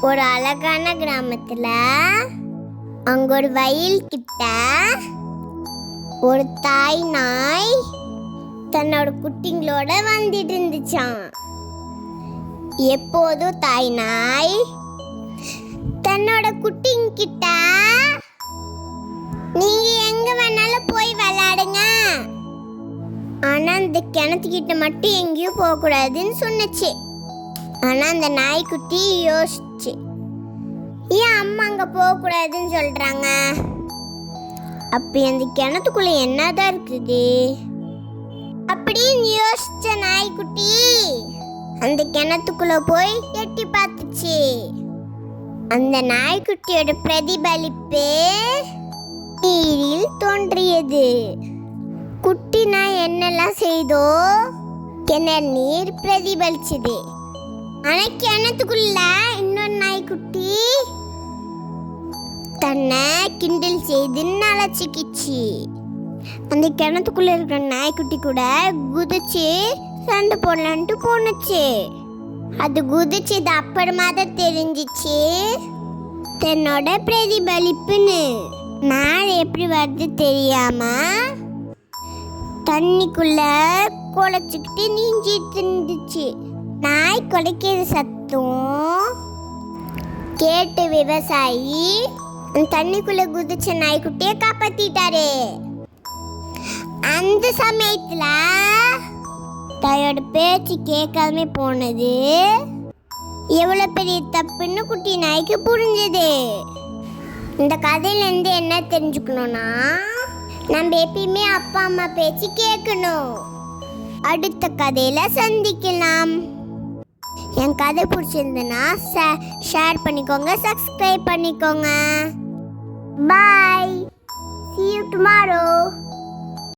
ஒரு அழகான கிராமத்துல அங்க ஒரு வயல் கிட்ட ஒரு தாய் நாய் தன்னோட குட்டிங்களோட வந்துட்டு இருந்துச்சான். எப்போதும் தாய் நாய் தன்னோட குட்டிங்க கிட்ட நீங்க எங்க வேணாலும் போய் விளையாடுங்க, ஆனா அந்த கிணத்துக்கிட்ட மட்டும் எங்கேயும் போக கூடாதுன்னு சொன்னுச்சு. ஆனா அந்த நாய்க்குட்டி யோசிச்சு, ஏன் அம்மா அங்க போக கூடாதுன்னு சொல்றாங்க? அப்படி அந்த கிணத்துக்குள்ள என்னதான் இருக்குது அப்படின்னு யோசிச்ச நாய்க்குட்டி அந்த கிணத்துக்குள்ள போய் எட்டி பார்த்துச்சு. அந்த நாய்க்குட்டியோட பிரதிபலிப்பு நீரில் தோன்றியது. குட்டி நாய் என்னெல்லாம் செய்தோ கிணறு நீர் பிரதிபலிச்சது. ஆனா கிணத்துக்குள்ள இன்னொரு நாய்க்குட்டி தன்னை கிண்டல் செய்து நலச்சிக்கிச்சு. அந்த கிணத்துக்குள்ள இருக்கிற நாய்க்குட்டி கூட குதிச்சு சண்டை போடலான்ட்டு போனுச்சு. அது குதிச்சது அப்புறமா தான் தெரிஞ்சிச்சு தன்னோட பிரதிபலிப்புன்னு. மேலே எப்படி வருது தெரியாம தண்ணிக்குள்ள குலைச்சிக்கிட்டு நீஞ்சிட்டு இருந்துச்சு. நாய் குலைக்கிற சத்தம் கேட்டு விவசாயி தண்ணிக்குள்ள குதிச்ச நாய்க்குட்டிய காப்பாத்திட்டாரு. அந்த சமயத்துல தாயோட பேச்சு கேட்காம போனது எவ்வளவு பெரிய தப்புன்னு குட்டி நாய்க்கு புரிஞ்சது. இந்த கதையில இருந்து என்ன தெரிஞ்சுக்கணும்னா, நம்ம எப்பயுமே அப்பா அம்மா பேச்சு கேட்கணும். அடுத்த கதையில சந்திக்கலாம். என் கதை பிடிச்சிருந்ததுன்னா ஷேர் பண்ணிக்கோங்க, சப்ஸ்கிரைப் பண்ணிக்கோங்க. பாய், see you tomorrow.